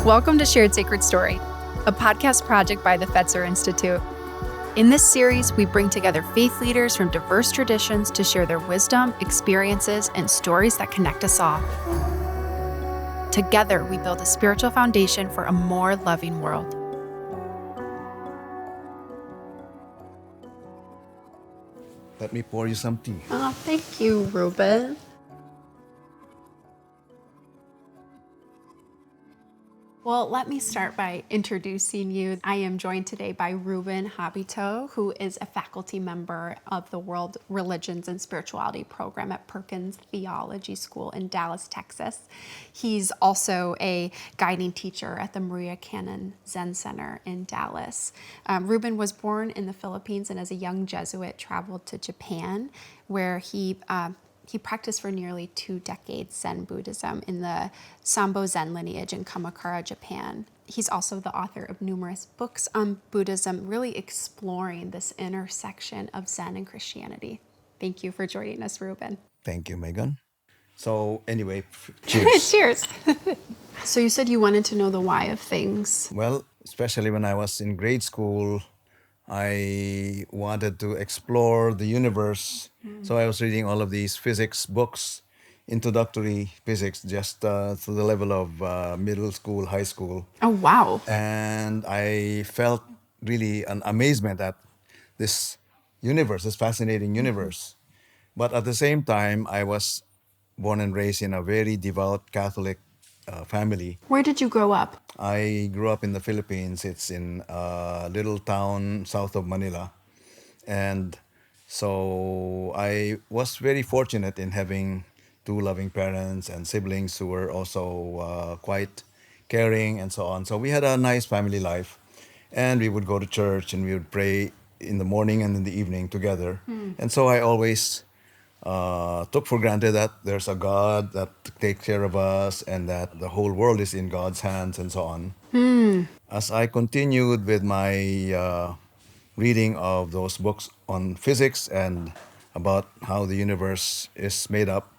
Welcome to Shared Sacred Story, a podcast project by the Fetzer Institute. In this series, we bring together faith leaders from diverse traditions to share their wisdom, experiences, and stories that connect us all. Together, we build a spiritual foundation for a more loving world. Let me pour you some tea. Oh, thank you, Ruben. Well, let me start by introducing you. I am joined today by Ruben Habito, who is a faculty member of the World Religions and Spirituality program at Perkins Theology School in Dallas, Texas. He's also a guiding teacher at the Maria Kannon Zen Center in Dallas. Ruben was born in the Philippines and as a young Jesuit traveled to Japan, where he practiced for nearly 2 decades Zen Buddhism in the Sambo Zen lineage in Kamakura, Japan. He's also the author of numerous books on Buddhism, really exploring this intersection of Zen and Christianity. Thank you for joining us, Ruben. Thank you, Megan. So anyway, cheers. Cheers. So you said you wanted to know the why of things. Well, especially when I was in grade school, I wanted to explore the universe. So I was reading all of these physics books, introductory physics, just to the level of middle school, high school. Oh, wow. And I felt really an amazement at this universe, this fascinating universe. But at the same time, I was born and raised in a very devout Catholic family. Where did you grow up? I grew up in the Philippines. It's in a little town south of Manila. And so I was very fortunate in having 2 loving parents and siblings who were also quite caring and so on. So we had a nice family life. And we would go to church and we would pray in the morning and in the evening together. And so I always took for granted that there's a God that takes care of us and that the whole world is in God's hands and so on. As I continued with my reading of those books on physics and about how the universe is made up,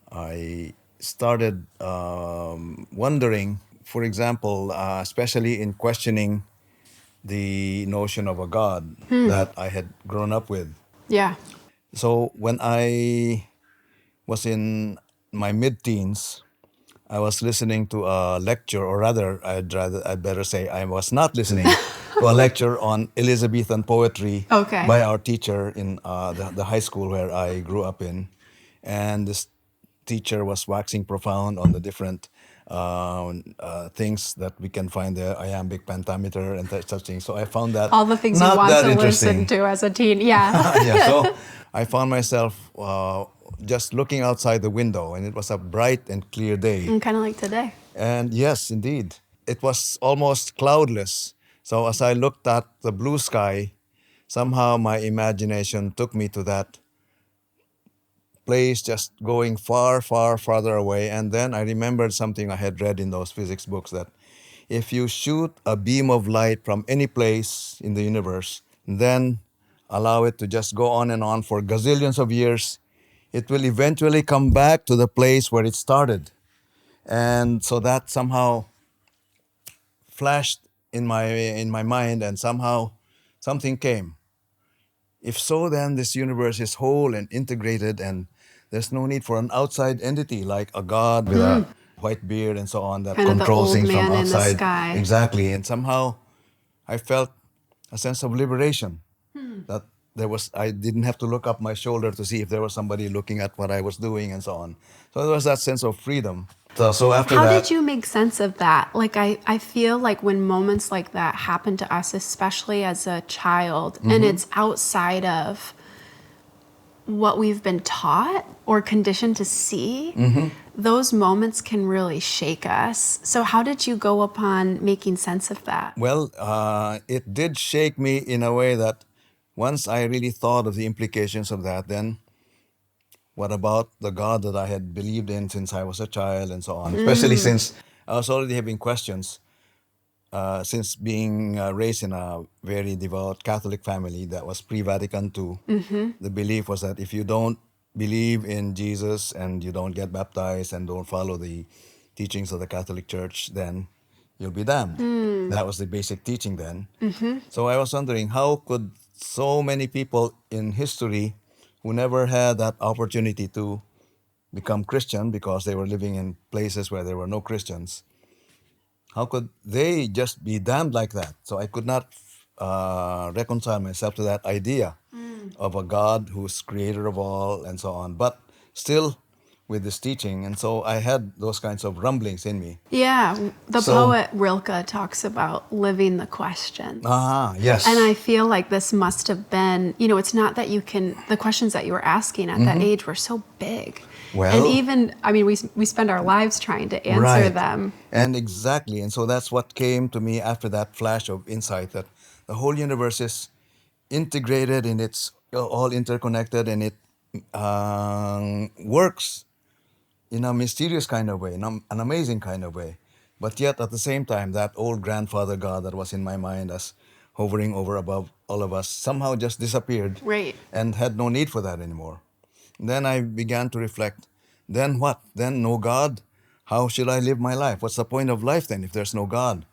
I started wondering, for example, especially in questioning the notion of a God that I had grown up with. Yeah. So when I was in my mid-teens, I was listening to a lecture, or rather, I'd better say I was not listening to a lecture on Elizabethan poetry by our teacher in the high school where I grew up in. And this teacher was waxing profound on the different things that we can find there, iambic pentameter and such things. So I found that all the things you want to listen to as a teen. Yeah. Yeah. So I found myself just looking outside the window, and it was a bright and clear day. Kind of like today. And yes, indeed, it was almost cloudless. So as I looked at the blue sky, somehow my imagination took me to that place, just going far, far, farther away. And then I remembered something I had read in those physics books, that if you shoot a beam of light from any place in the universe, then allow it to just go on and on for gazillions of years, it will eventually come back to the place where it started. And so that somehow flashed in my mind, and somehow something came. If so, then this universe is whole and integrated, and there's no need for an outside entity like a God with a white beard and so on that kind controls things from outside. In the sky. Exactly. And somehow I felt a sense of liberation, that I didn't have to look up my shoulder to see if there was somebody looking at what I was doing and so on. So there was that sense of freedom. So after How that, did you make sense of that? Like, I feel like when moments like that happen to us, especially as a child, and it's outside of what we've been taught or conditioned to see, those moments can really shake us. So how did you go upon making sense of that? Well, it did shake me in a way that once I really thought of the implications of that, then what about the God that I had believed in since I was a child and so on? Especially since I was already having questions, since being raised in a very devout Catholic family that was pre-Vatican II. The belief was that if you don't believe in Jesus and you don't get baptized and don't follow the teachings of the Catholic Church, then you'll be damned. That was the basic teaching then. So I was wondering, how could so many people in history who never had that opportunity to become Christian because they were living in places where there were no Christians, how could they just be damned like that? So I could not reconcile myself to that idea of a God who's creator of all and so on, but still with this teaching. And so I had those kinds of rumblings in me. Yeah, the So- poet Rilke talks about living the question. Yes. And I feel like this must have been, it's not that the questions that you were asking at that age were so big. Well- and even, we spend our lives trying to answer them. And exactly. And so that's what came to me after that flash of insight, that the whole universe is integrated and it's all interconnected, and it works in a mysterious kind of way, in an amazing kind of way. But yet at the same time, that old grandfather God that was in my mind as hovering over above all of us somehow just disappeared. Right. And had no need for that anymore. Then I began to reflect, then what? Then no God? How should I live my life? What's the point of life then if there's no God?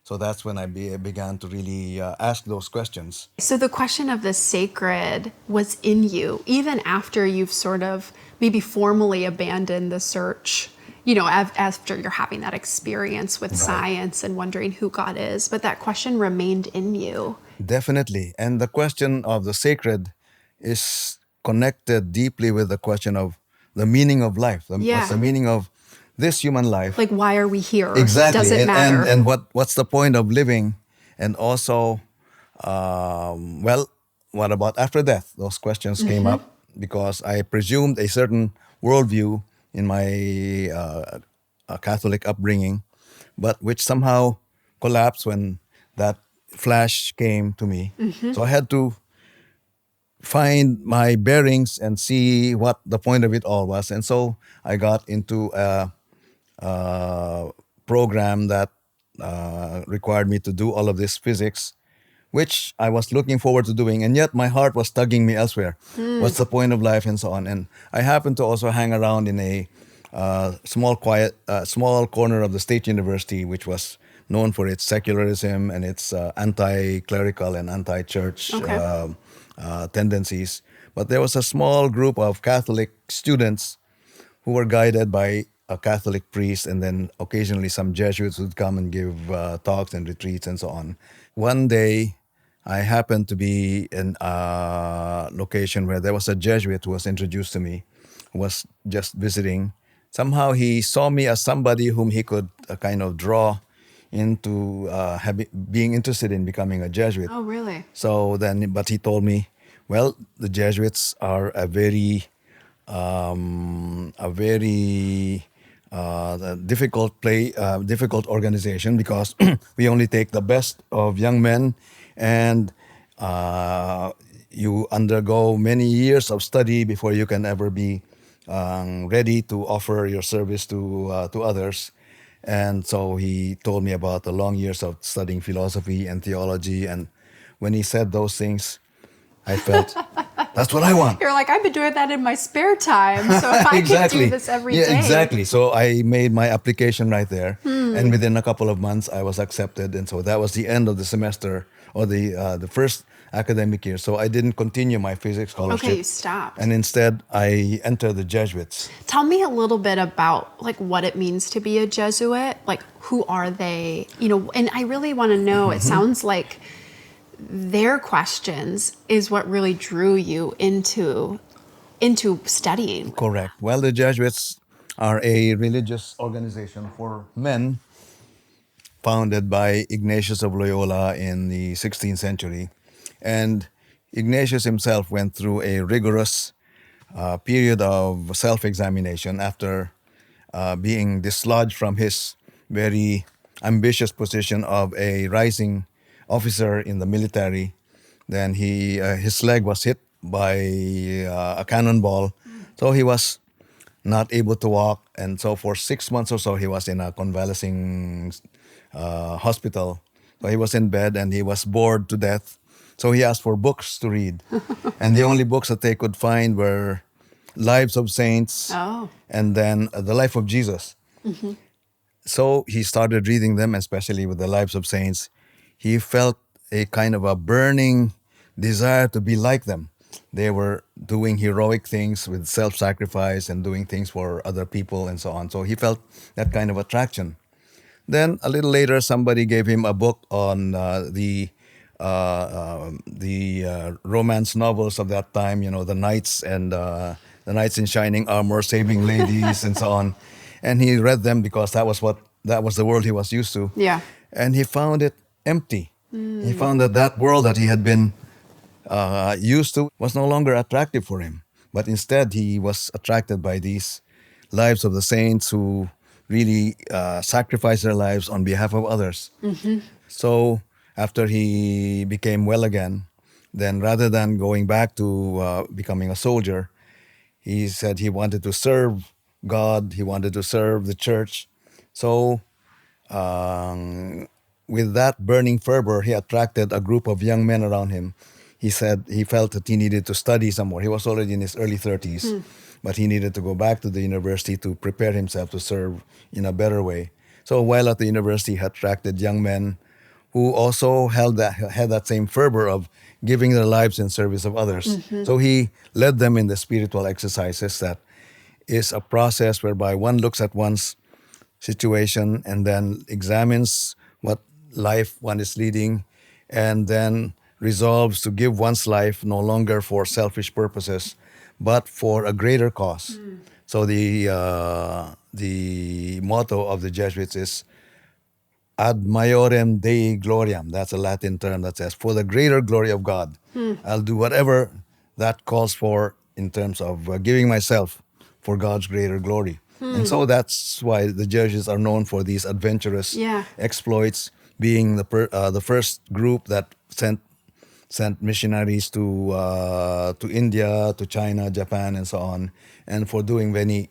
So that's when I began to really ask those questions. So the question of the sacred was in you, even after you've sort of maybe formally abandoned the search, after you're having that experience with science and wondering who God is, but that question remained in you. Definitely. And the question of the sacred is connected deeply with the question of the meaning of life. What's the meaning of this human life? Like, why are we here? Exactly. Does it matter? And what's the point of living? And also, what about after death? Those questions came up because I presumed a certain worldview in my Catholic upbringing, but which somehow collapsed when that flash came to me. So I had to find my bearings and see what the point of it all was. And so I got into a program that required me to do all of this physics, which I was looking forward to doing, and yet my heart was tugging me elsewhere. What's the point of life, and so on. And I happened to also hang around in a small corner of the State University, which was known for its secularism and its anti-clerical and anti-church tendencies. But there was a small group of Catholic students who were guided by a Catholic priest, and then occasionally some Jesuits would come and give talks and retreats and so on. One day, I happened to be in a location where there was a Jesuit who was introduced to me, who was just visiting. Somehow he saw me as somebody whom he could kind of draw into being interested in becoming a Jesuit. Oh, really? So then, but he told me, well, the Jesuits are a very difficult organization, because we only take the best of young men, and you undergo many years of study before you can ever be ready to offer your service to others. And so he told me about the long years of studying philosophy and theology, and when he said those things, I felt, that's what I want. You're like, I've been doing that in my spare time, so if I can do this every day. Yeah, exactly. So I made my application right there, and within a couple of months, I was accepted, and so that was the end of the semester, or the first academic year. So I didn't continue my physics scholarship. Okay, you stopped. And instead, I entered the Jesuits. Tell me a little bit about like what it means to be a Jesuit. Like, who are they? And I really want to know. It sounds like their questions is what really drew you into studying. Correct. Well, the Jesuits are a religious organization for men, founded by Ignatius of Loyola in the 16th century. And Ignatius himself went through a rigorous period of self-examination after being dislodged from his very ambitious position of a rising officer in the military. Then his leg was hit by a cannonball, so he was not able to walk, and so for 6 months or so he was in a convalescing hospital. So he was in bed and he was bored to death. So he asked for books to read, and the only books that they could find were Lives of Saints, and then the Life of Jesus. so he started reading them, especially with the lives of saints. He felt a kind of a burning desire to be like them. They were doing heroic things with self-sacrifice and doing things for other people and so on. So he felt that kind of attraction. Then a little later, somebody gave him a book on the romance novels of that time. You know, the knights and the knights in shining armor saving ladies and so on. And he read them because that was the world he was used to. Yeah. And he found it empty. He found that that world that he had been used to was no longer attractive for him. But instead, he was attracted by these lives of the saints who really sacrificed their lives on behalf of others. So after he became well again, then rather than going back to becoming a soldier, he said he wanted to serve God, he wanted to serve the church. So with that burning fervor, he attracted a group of young men around him. He said he felt that he needed to study some more. He was already in his early 30s, but he needed to go back to the university to prepare himself to serve in a better way. So while at the university, he attracted young men who also had that same fervor of giving their lives in service of others. So he led them in the spiritual exercises. That is a process whereby one looks at one's situation and then examines what life one is leading, and then resolves to give one's life no longer for selfish purposes, but for a greater cause. So the motto of the Jesuits is ad maiorem Dei gloriam. That's a Latin term that says, for the greater glory of God. I'll do whatever that calls for in terms of giving myself for God's greater glory. And so that's why the Jesuits are known for these adventurous exploits, being the first group that sent missionaries to India, to China, Japan, and so on, and for doing many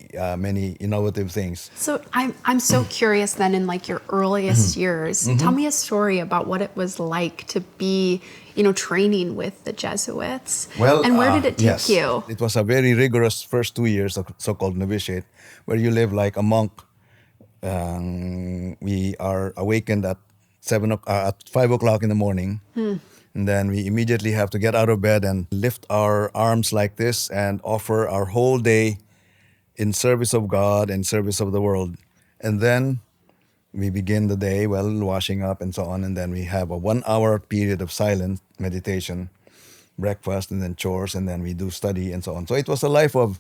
innovative things. So I'm so curious then, in like your earliest years, tell me a story about what it was like to be, training with the Jesuits. Well, and where did it take yes. you? It was a very rigorous first 2 years of so-called novitiate, where you live like a monk. We are awakened at 5 o'clock in the morning. And then we immediately have to get out of bed and lift our arms like this and offer our whole day in service of God and service of the world. And then we begin the day, washing up and so on. And then we have a 1 hour period of silent meditation, breakfast, and then chores. And then we do study and so on. So it was a life of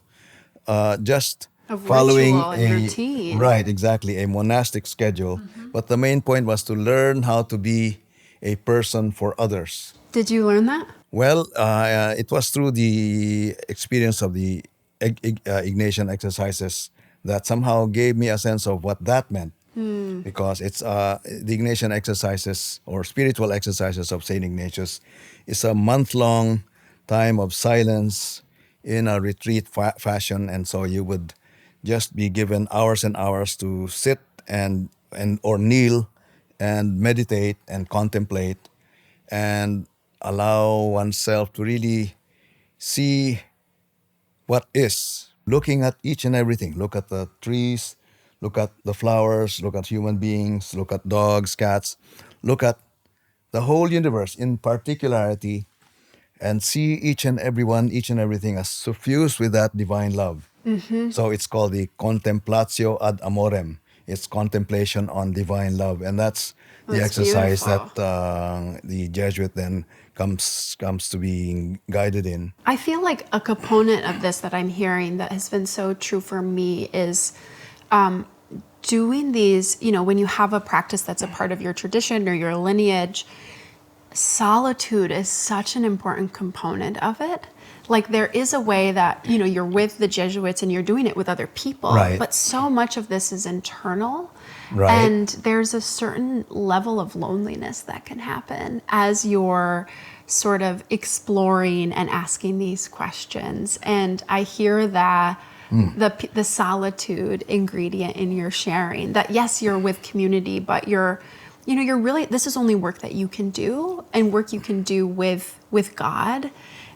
just Of following ritual and routine. Right, exactly, a monastic schedule. But the main point was to learn how to be a person for others. Did you learn that? Well, it was through the experience of the Ignatian exercises that somehow gave me a sense of what that meant. Because it's the Ignatian exercises or spiritual exercises of Saint Ignatius is a month-long time of silence in a retreat fashion, and so you would just be given hours and hours to sit and or kneel and meditate and contemplate and allow oneself to really see what is, looking at each and everything. Look at the trees, look at the flowers, look at human beings, look at dogs, cats, look at the whole universe in particularity, and see each and everyone, each and everything as suffused with that divine love. So it's called the contemplatio ad amorem. It's contemplation on divine love, and that's the That's exercise beautiful. that the Jesuit then comes to being guided in. I feel like a component of this that I'm hearing that has been so true for me is doing these, when you have a practice that's a part of your tradition or your lineage, solitude is such an important component of it. Like there is a way that, you're with the Jesuits and you're doing it with other people, Right. but so much of this is internal. Right. And there's a certain level of loneliness that can happen as you're sort of exploring and asking these questions. And I hear that the solitude ingredient in your sharing, that yes, you're with community, but you're really, this is only work that you can do and work you can do with God.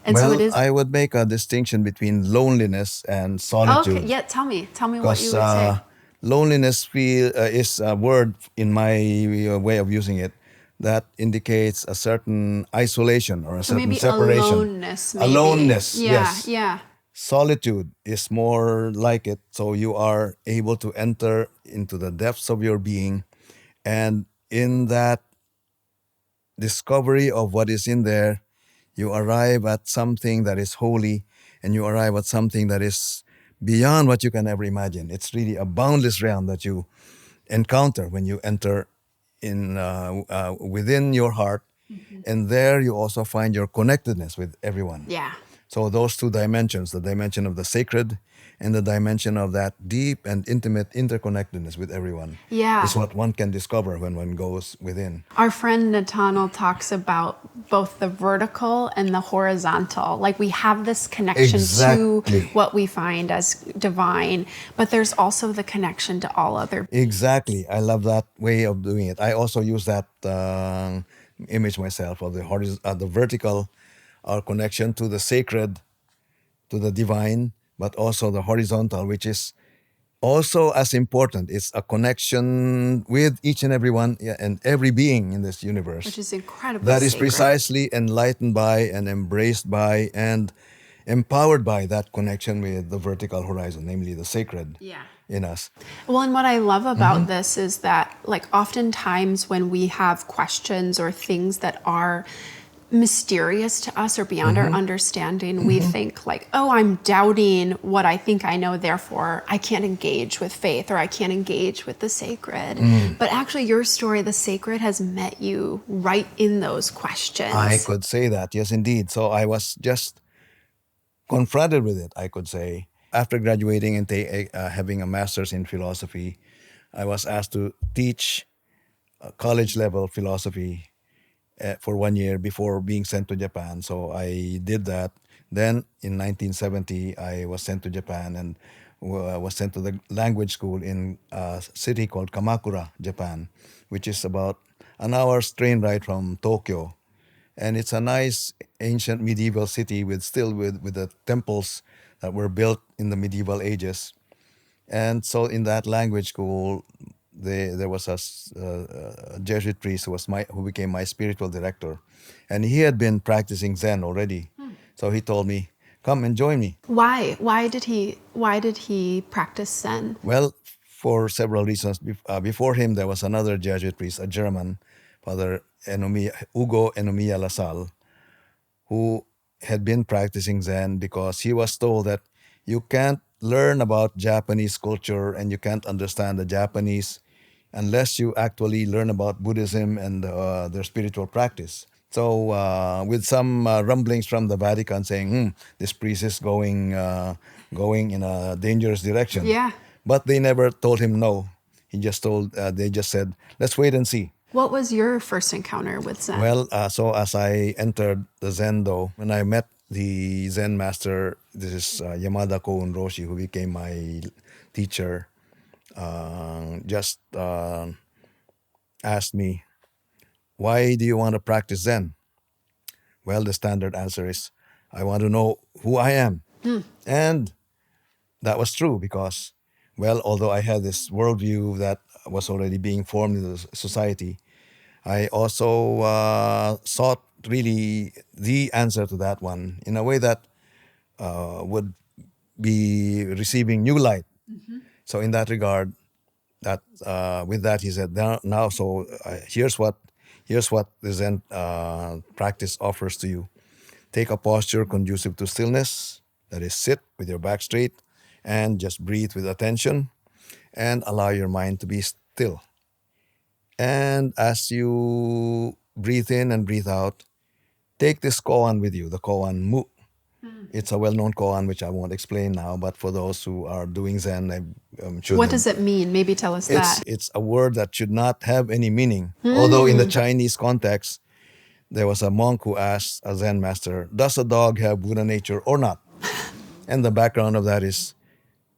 And so it is. I would make a distinction between loneliness and solitude. Okay, yeah, tell me what you would say. loneliness is a word in my way of using it that indicates a certain isolation or a So certain maybe separation. aloneness, maybe. Aloneness, Yeah, yes. yeah. Solitude is more like it. So you are able to enter into the depths of your being, and in that discovery of what is in there, you arrive at something that is holy, and you arrive at something that is beyond what you can ever imagine. It's really a boundless realm that you encounter when you enter in within your heart, and there you also find your connectedness with everyone. Yeah. So those two dimensions, the dimension of the sacred and the dimension of that deep and intimate interconnectedness with everyone, Yeah. is what one can discover when one goes within. Our friend Nathaniel talks about both the vertical and the horizontal. Like we have this connection Exactly. to what we find as divine, but there's also the connection to all other. Exactly. I love that way of doing it. I also use that image myself of the vertical, our connection to the sacred, to the divine, but also the horizontal, which is also as important. It's a connection with each and every one, yeah, and every being in this universe. Which is incredibly That is sacred. precisely enlightened by and embraced by and empowered by that connection with the vertical horizon, namely the sacred in us. Well, and what I love about this is that, like, oftentimes when we have questions or things that are mysterious to us or beyond our understanding, we think like, oh, I'm doubting what I think I know, therefore I can't engage with faith or I can't engage with the sacred. But actually your story, the sacred has met you right in those questions. I could say that, yes, indeed. So I was just confronted with it, I could say. After graduating and having a master's in philosophy, I was asked to teach college level philosophy for 1 year before being sent to Japan. So I did that. Then in 1970, I was sent to Japan and was sent to the language school in a city called Kamakura, Japan, which is about an hour's train ride from Tokyo. And it's a nice ancient medieval city with the temples that were built in the medieval ages. And so in that language school, there was a Jesuit priest who became my spiritual director, and he had been practicing Zen already. So he told me, "Come and join me." Why? Why did he practice Zen? Well, for several reasons. Before him, there was another Jesuit priest, a German, Father Ugo Enomiya Lasal, who had been practicing Zen because he was told that you can't learn about Japanese culture and you can't understand the Japanese unless you actually learn about Buddhism and their spiritual practice. So with some rumblings from the Vatican saying, this priest is going in a dangerous direction. Yeah. But they never told him no. They just said, let's wait and see. What was your first encounter with Zen? Well, so as I entered the Zendo, when I met the Zen master, this is Yamada Koun Roshi, who became my teacher, just asked me, why do you want to practice Zen? Well, the standard answer is, I want to know who I am. And that was true because, well, although I had this worldview that was already being formed in the society, I also sought really the answer to that one in a way that would be receiving new light. So in that regard, with that he said, now so here's what the Zen practice offers to you. Take a posture conducive to stillness, that is, sit with your back straight and just breathe with attention and allow your mind to be still. And as you breathe in and breathe out, take this koan with you, the koan mu. It's a well-known koan which I won't explain now, but for those who are doing Zen, I'm sure. What does it mean? Maybe tell us that. It's a word that should not have any meaning. Although in the Chinese context, there was a monk who asked a Zen master, does a dog have Buddha nature or not? And the background of that is,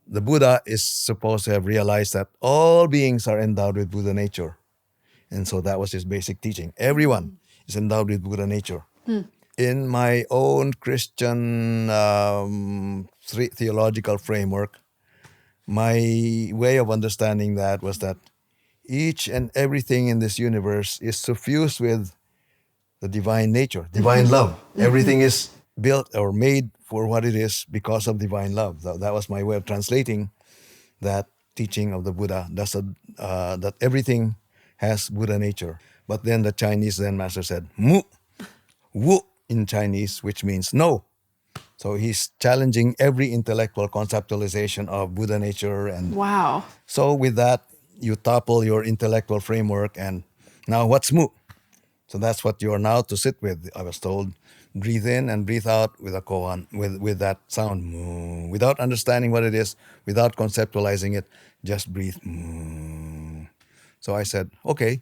the Buddha is supposed to have realized that all beings are endowed with Buddha nature. And so that was his basic teaching. Everyone is endowed with Buddha nature. In my own Christian theological framework, my way of understanding that was that each and everything in this universe is suffused with the divine nature, divine love. Everything is built or made for what it is because of divine love. That was my way of translating that teaching of the Buddha. That everything has Buddha nature. But then the Chinese Zen master said, mu, wu in Chinese, which means no. So he's challenging every intellectual conceptualization of Buddha nature. And Wow. so with that, you topple your intellectual framework. And now what's mu? So that's what you are now to sit with. I was told, breathe in and breathe out with a koan, with that sound, mu, without understanding what it is, without conceptualizing it, just breathe. Mu. So I said, okay.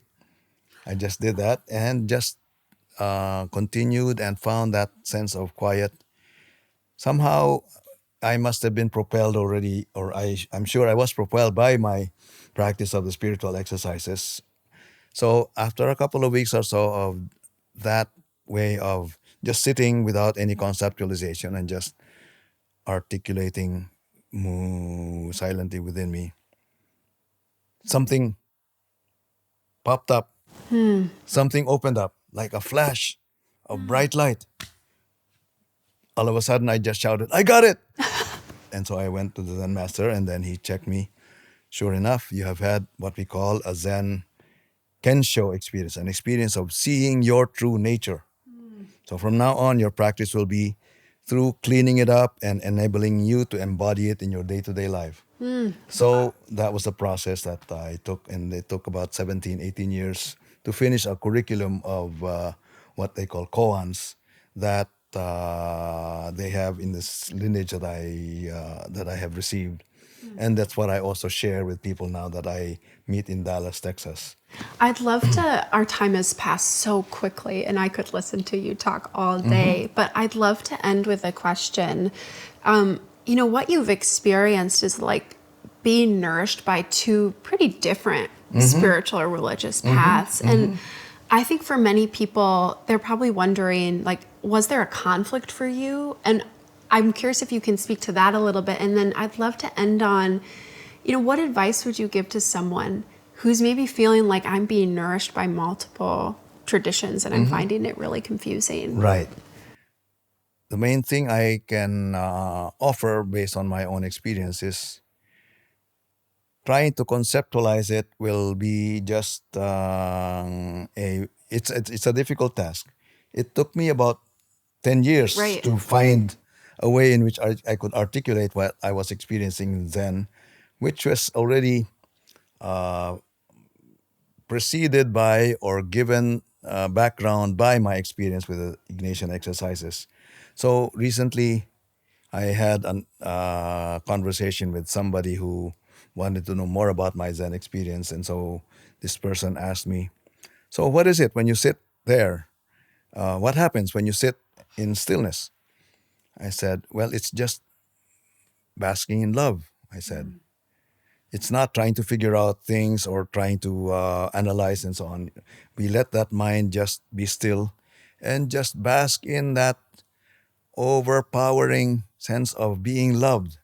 I just did that and just continued and found that sense of quiet. Somehow I must have been propelled already, or I'm sure I was propelled by my practice of the spiritual exercises. So after a couple of weeks or so of that way of just sitting without any conceptualization and just articulating mu silently within me, something popped up, something opened up like a flash of bright light. All of a sudden, I just shouted, "I got it!" And so I went to the Zen master, and then he checked me. Sure enough, you have had what we call a Zen Kensho experience, an experience of seeing your true nature. So from now on, your practice will be through cleaning it up and enabling you to embody it in your day-to-day life. So that was the process that I took, and it took about 17, 18 years to finish a curriculum of what they call koans that they have in this lineage that I have received. And that's what I also share with people now that I meet in Dallas, Texas. I'd love to, our time has passed so quickly and I could listen to you talk all day, but I'd love to end with a question. What you've experienced is like being nourished by two pretty different spiritual or religious paths. And I think for many people, they're probably wondering, like, was there a conflict for you? And I'm curious if you can speak to that a little bit. And then I'd love to end on, what advice would you give to someone who's maybe feeling like I'm being nourished by multiple traditions and I'm finding it really confusing? Right. The main thing I can offer based on my own experience is trying to conceptualize it will be just it's a difficult task. It took me about 10 years Right. to find a way in which I could articulate what I was experiencing in Zen, which was already preceded by or given background by my experience with the Ignatian exercises. So recently, I had a conversation with somebody who wanted to know more about my Zen experience. And so this person asked me, so what is it when you sit there? What happens when you sit in stillness? I said, well, it's just basking in love, I said. It's not trying to figure out things or trying to analyze and so on. We let that mind just be still and just bask in that overpowering sense of being loved.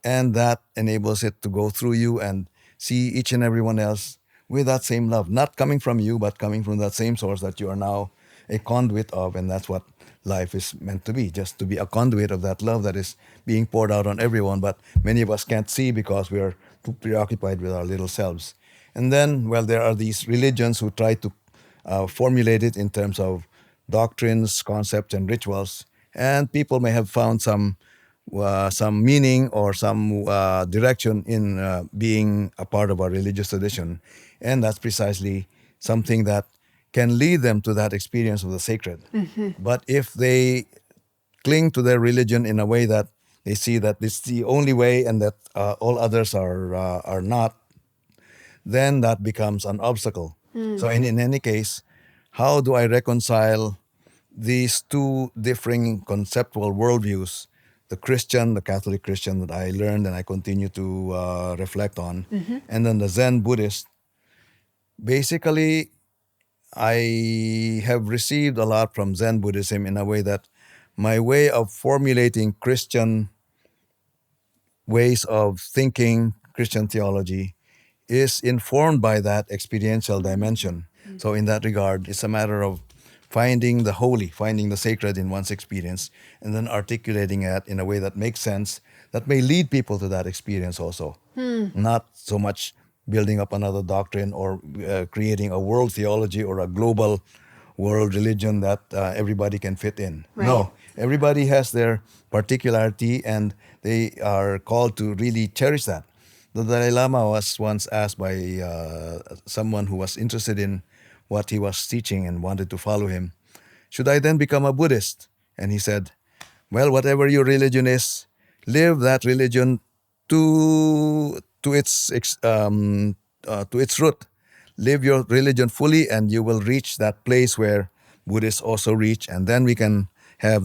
And that enables it to go through you and see each and everyone else with that same love, not coming from you, but coming from that same source that you are now a conduit of. And that's what life is meant to be, just to be a conduit of that love that is being poured out on everyone. But many of us can't see because we are too preoccupied with our little selves. And then, well, there are these religions who try to formulate it in terms of doctrines, concepts, and rituals. And people may have found some meaning or some direction in being a part of a religious tradition. And that's precisely something that can lead them to that experience of the sacred. But if they cling to their religion in a way that they see that it's the only way and that all others are not, then that becomes an obstacle. So in any case, how do I reconcile these two differing conceptual worldviews, the Christian, the Catholic Christian that I learned and I continue to reflect on, and then the Zen Buddhist? Basically, I have received a lot from Zen Buddhism in a way that my way of formulating Christian ways of thinking Christian theology is informed by that experiential dimension. So in that regard, it's a matter of finding the holy, finding the sacred in one's experience, and then articulating it in a way that makes sense, that may lead people to that experience also. Not so much building up another doctrine or creating a world theology or a global world religion that everybody can fit in. Right. No, everybody has their particularity and they are called to really cherish that. The Dalai Lama was once asked by someone who was interested in what he was teaching and wanted to follow him, should I then become a Buddhist? And he said, well, whatever your religion is, live that religion to its root. Live your religion fully, and you will reach that place where Buddhists also reach, and then we can have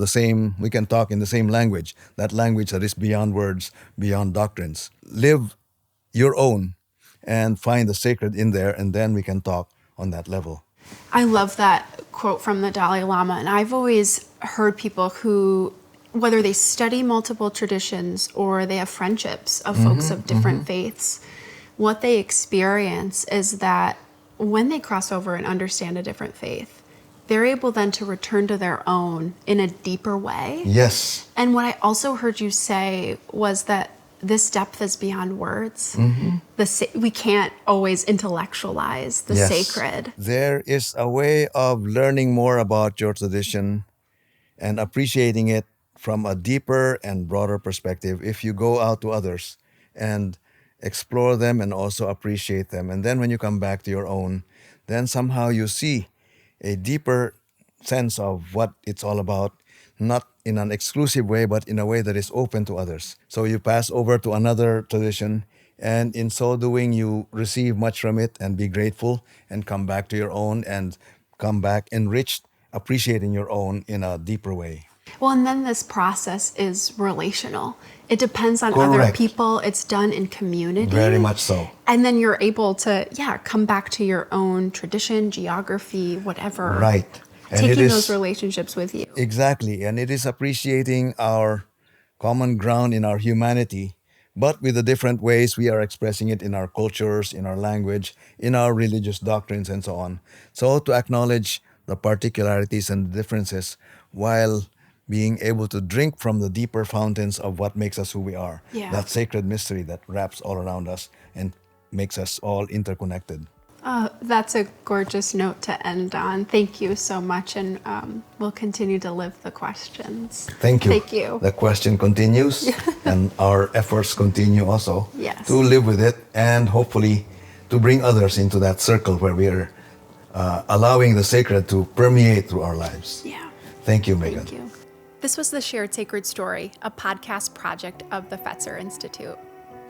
we can talk in the same language, that language that is beyond words, beyond doctrines. Live your own and find the sacred in there, and then we can talk on that level. I love that quote from the Dalai Lama. And I've always heard people who, whether they study multiple traditions or they have friendships of folks of different faiths, what they experience is that when they cross over and understand a different faith, they're able then to return to their own in a deeper way. Yes. And what I also heard you say was that this depth is beyond words. We can't always intellectualize the sacred. There is a way of learning more about your tradition and appreciating it from a deeper and broader perspective if you go out to others and explore them and also appreciate them. And then when you come back to your own, then somehow you see a deeper sense of what it's all about, not in an exclusive way, but in a way that is open to others. So you pass over to another tradition, and in so doing, you receive much from it and be grateful and come back to your own and come back enriched, appreciating your own in a deeper way. Well, and then this process is relational. It depends on Correct. other people. It's done in community. Very much so. And then you're able to, come back to your own tradition, geography, whatever. Right. And Taking those relationships with you. Exactly. And it is appreciating our common ground in our humanity, but with the different ways we are expressing it in our cultures, in our language, in our religious doctrines, and so on. So to acknowledge the particularities and differences while being able to drink from the deeper fountains of what makes us who we are. Yeah. That sacred mystery that wraps all around us and makes us all interconnected. That's a gorgeous note to end on. Thank you so much, and we'll continue to live the questions. Thank you. Thank you. The question continues, and our efforts continue also Yes. to live with it and hopefully to bring others into that circle where we are allowing the sacred to permeate through our lives. Yeah. Thank you, Megan. Thank you. This was the Shared Sacred Story, a podcast project of the Fetzer Institute.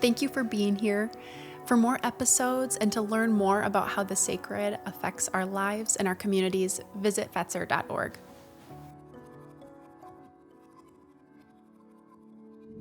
Thank you for being here. For more episodes and to learn more about how the sacred affects our lives and our communities, visit Fetzer.org.